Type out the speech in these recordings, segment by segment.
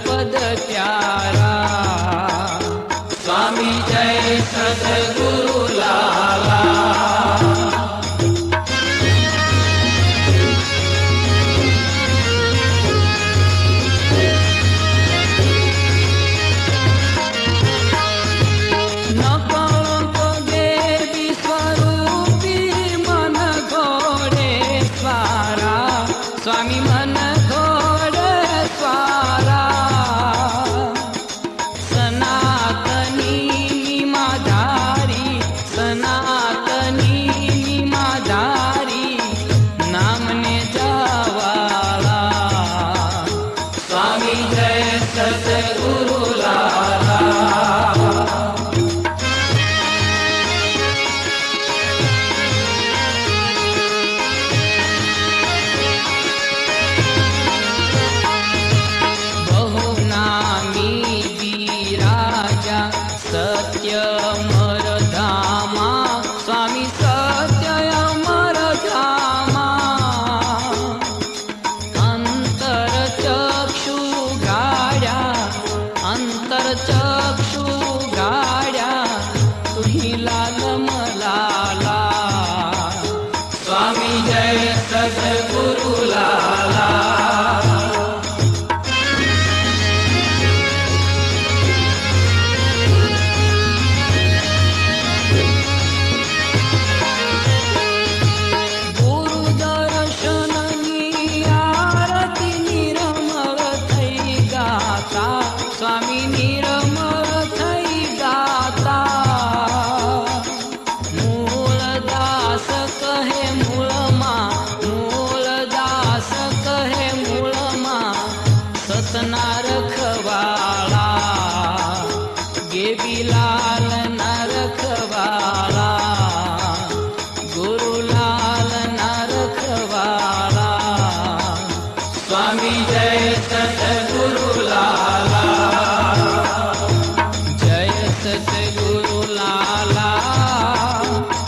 પદ પ્યારા સ્વામી જય સદગુરુ લાલા સ્વામી મન ઘોડે સ્વારા સનાતની માધારી સનાતની માધારી નામને જવાળા સ્વામી જય સદગુરુ લાલા સત્ય અમર ધામા સ્વામી સત્ય અમર ધામા અંતર ચક્ષુ ગાડ્યા તુહી લાલ મલાલા સ્વામી જય સદગુરુ લાલા સ્વામી નિરમળ થઈ ગાતા મૂળદાસ કહે મૂળદાસ કહે મૂળમાં સતના રખવાળા ગેબીલાલ ના રખવાળા ગુરુલાલ ના રખવાળા સ્વામી જય સદગુરુ લાલા સદગુરુ લાલા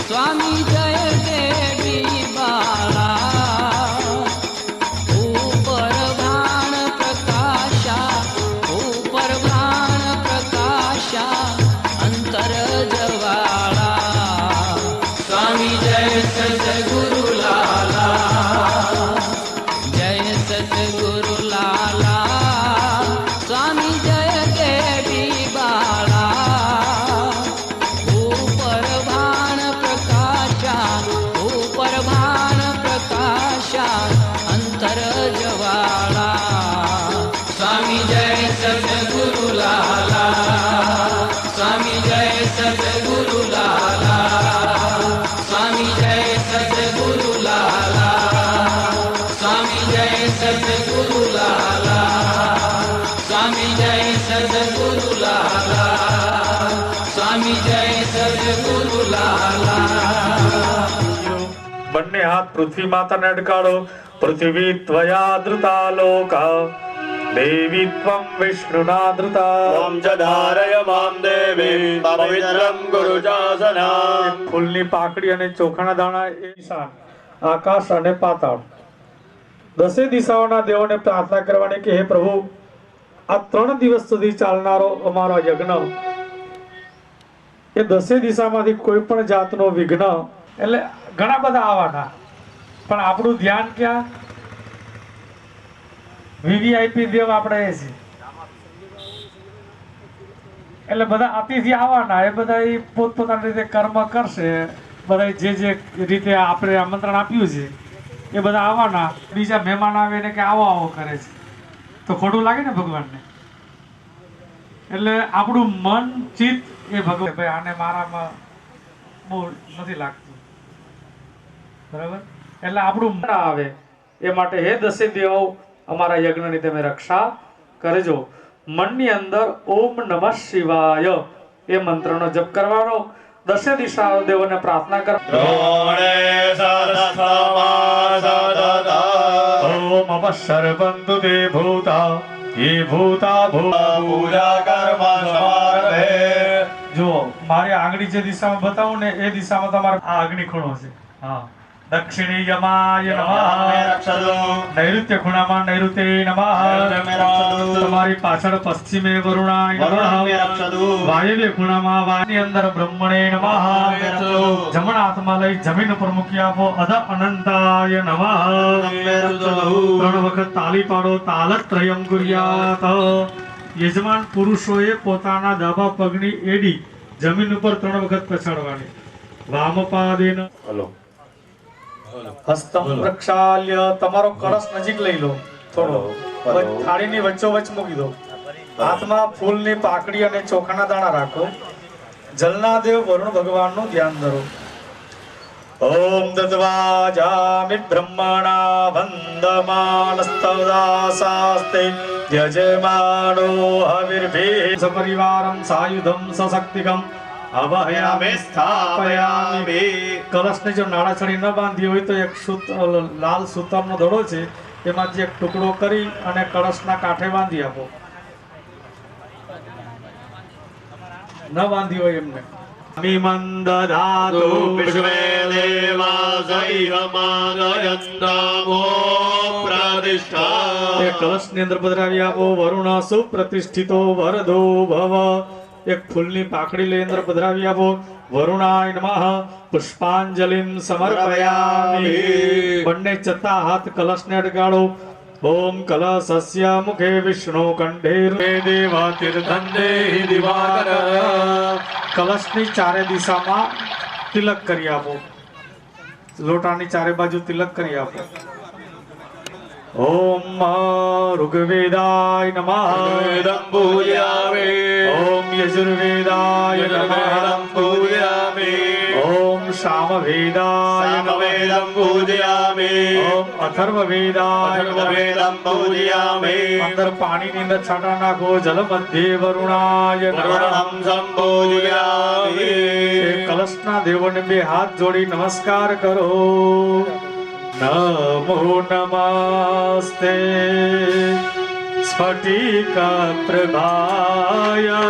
સ્વામી જય દેવી બાળા ઉપર ભાણ પ્રકાશા અંતર જવાળા સ્વામી જય સદગુરુ લાલા જય સદગુરુ લાલા સ્વામી જય દેવી બાળા ઉપર ભાણ પ્રકાશા અંતર જવાળા સ્વામી જય સદગુરુ લાલા સ્વામી જય સદગુરુ લાલા સ્વામી જય સદગુરુ લાલા સ્વામી જય સદગુરુ લાલા સ્વામી જય સદગુરુ લાલા સ્વામી જય સદગુરુ લાલા બંને હાથ પૃથ્વી માતાને અડકાળો પૃથ્વી ત્વયા ધૃતા લોકા દેવી ત્વમ વિષ્ણુના ધૃતા ઓમ ચ ધારય મામ દેવી પવિત્રમ ગુરુજાસના ફૂલની પાકડી અને ચોખાના દાણા એ ઈશાન આકાશ અને પાતાળ દસે દિશાઓના દેવોને પ્રાર્થના કરવાની કે હે પ્રભુ આ 3 દિવસ સુધી ચાલનારો અમારો યજ્ઞ એ દસે દિશામાંથી કોઈ પણ જાતનો વિઘ્ન એટલે ઘણા બધા આવવાના પણ આપણું ધ્યાન ક્યાં વીવીઆઈપી દેવ આપણે એ છે એટલે બધા અતિથિ આવવાના એ બધા પોતપોતાની રીતે કર્મ કરશે બધા જે રીતે આપણે આમંત્રણ આપ્યું છે એ બધા આવવાના બીજા મહેમાન આવે ને કે આવો કરે છે તો ખોટું લાગે ને ભગવાનને એટલે આપણું મન ચિત્ત એ ભગવાન ભાઈ આને મારામાં બહુ નથી લાગતું બરાબર એટલે આપણું મન આવે એ માટે હે દસે દેવો અમારા યજ્ઞની તમે રક્ષા કરજો મનની અંદર ઓમ નમઃ શિવાય એ મંત્રનો જપ કરવાનો દસે દિશા દેવોને પ્રાર્થના કર ઓમ અવસર્વંતુ તે ભૂતા ये भूता पूजा कर्म समारभे જો મારી આંગળી જે દિશામાં બતાવું ને એ દિશામાં તમારે આ અગ્નિ ખૂણો છે હા દક્ષિણી યમાય નમઃ રક્ષદો નૈઋત્ય ખૂણામાં નૈઋતે નમઃ તમારી પાછળ પશ્ચિમે વરુણાય નમઃ રક્ષદો વાયવ્ય ખૂણામાં વાયની અંદર બ્રહ્મણે નમઃ જમણા હાથમાં લઈ જમીન ઉપર મૂકી આપો અધ અનંતાય નમઃ ત્રણ વખત તાલી પાડો તાલત્રયમ ગુર્યાત યજમાન પુરુષોએ પોતાના ડાબા પગની એડી જમીન ઉપર 3 વખત પછાડવાની વામપાદેન હલો હસ્તમ પ્રક્ષાલ્ય તમારો કળશ નજીક લઈ લો થોડો હલો. થાળીની વચ્ચોવચ્ચ મૂકી દો હાથમાં ફૂલની પાકડી અને ચોખાના દાણા રાખો જલના દેવ વરુણ ભગવાનનું ધ્યાન ધરો ઓમ દત્વાજામિ બ્રહ્મણા વંદમાનસ્તવદાસાસ્તે યજમાનો હવિર્ભી સપરિવારમ સાયુધમ સશક્તિકમ અવહયામિ સ્થાપયામિ કલશને જો નાળાછડી ન બાંધી હોય તો એક લાલ સૂતરનો દડો છે એમાંથી એક ટુકડો કરી અને કળશના કાંઠે બાંધી આપો ન બાંધી હોય એમને મિમંદધાતુ વિશ્વે દેવાસૈવમાનયંતામો પ્રતિષ્ઠા એ કળશની અંદર પધરાવી આપો વરુણ સુપ્રતિષ્ઠિતો વરદો ભવ એક ફૂલની પાકડી લઈ અંદર પધરાવી આપો વરુણાય નમઃ પુષ્પાંજલિમ સમર્પયામિ બંને ચત્તા હાથ કલશને અડગાડો ઓમ કલશસ્ય મુખે વિષ્ણુ કંઠે દેવા તીર્થં દેહિ દિવાકર કલશની ચારે દિશામાં તિલક કરી આપો લોટાની ચારે બાજુ તિલક કરી આપો ઓમ ઋગ્વેદાય નમઃ વેદં પૂજયામિ ઓમ યજુર્વેદાય વેદં નમઃ પૂજયામિ ઓમ સામવેદાય નમઃ સામવેદં પૂજયામિ ઓમ અથર્વવેદાય નમઃ વેદં પૂજયામિ અંદર પાણીની અંદર છાંટા નાખો જલ મધ્યે વરુણાય નમઃ વરુણં સંપૂજયામિ એ કલશના દેવોને બે હાથ જોડી નમસ્કાર કરો નમો નમસ્તે સ્ફટિક પ્રભાય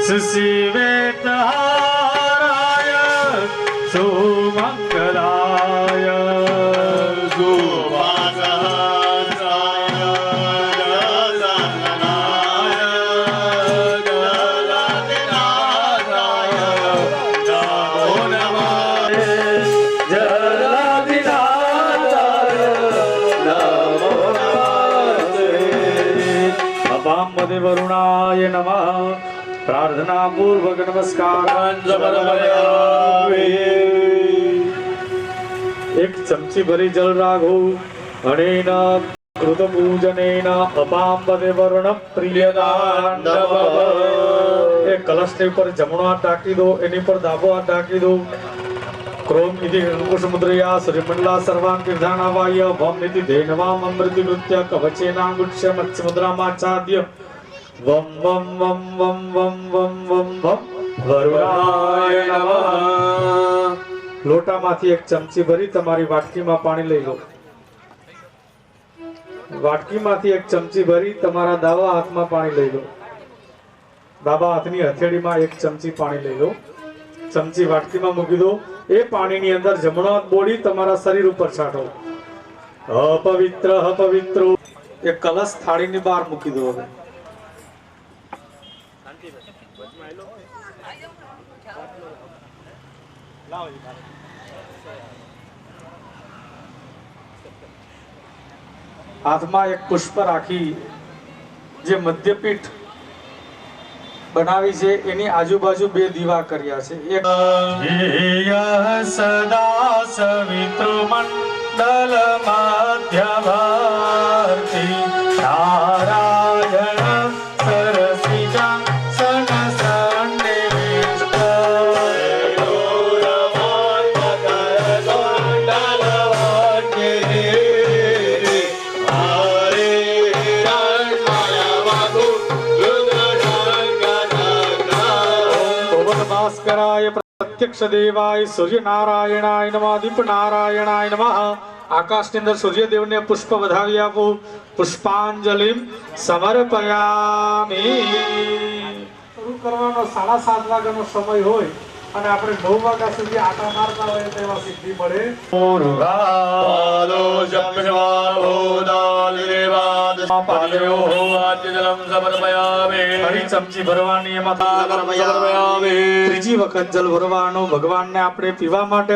સુશીવેતહારાય સુમંગલાય સુભાસહસ્રાય જલસંગનાય જલધિનાથાય નમો નમઃ અપામદે વરુણાય નમઃ પ્રાર્થના પૂર્વક નમસ્કાર એક ચમચી ભરી જલ રાખો અનેન કૃત પૂજનેન અપામદે વરુણ પ્રિયદાંડવ એ કલશની ઉપર જમણો હાથ ઢાંકી દો એની પર ડાબો હાથ ઢાંકી દો ક્રોમ ઇતિ અંકુશમુદ્રયા સૂર્યમંડલા સર્વાં તીર્ધાનાવાય વમ ઇતિ ધેનવામ અમૃતિ કૃત્ય કવચેનાંગુષ્ય મત્સ્યમુદ્રામાચાદ્ય વમ વમ વમ વમ વમ વમ વમ વમ વરુણાય નમઃ લોટામાંથી એક ચમચી ભરી તમારી વાટકીમાં પાણી લઈ લો વાટકીમાંથી એક ચમચી ભરી તમારા ડાબા હાથમાં પાણી લઈ લો ડાબા હાથની હથેળીમાં એક ચમચી પાણી લઈ લો ચમચી વાટકીમાં મૂકી દો એ પાણીની અંદર જમણો હાથ બોળી તમારા શરીર ઉપર છાંટો અપવિત્ર અપવિત્ર એ કલશ થાળીની બહાર મૂકી દો હવે હાથમાં એક પુષ્પ રાખી જે મધ્યપીઠ બનાવી છે એની આજુબાજુ બે દીવા કર્યા છે એક સદા સવિતૃમંડલ મધ્યવર્તી નારાયણ સરસિજા સન પ્રત્યક્ષ દેવાય સૂર્ય નારાયણાય નમઃ દીપ નારાયણાય નમઃ આકાશની અંદર સૂર્યદેવને પુષ્પ વધાવી આપો પુષ્પાંજલિ સમર્પયામિ શરૂ કરવાનો 7:30 વાગ્યાનો સમય હોય અને આપણે 9 વાગ્યા સુધી આટા મારતા હોય તો એવા સિદ્ધિ મળે. ફરી ચમચી ભરવાની, એમાં ત્રીજી વખત જલ ભરવાનું. ભગવાનને આપણે પીવા માટે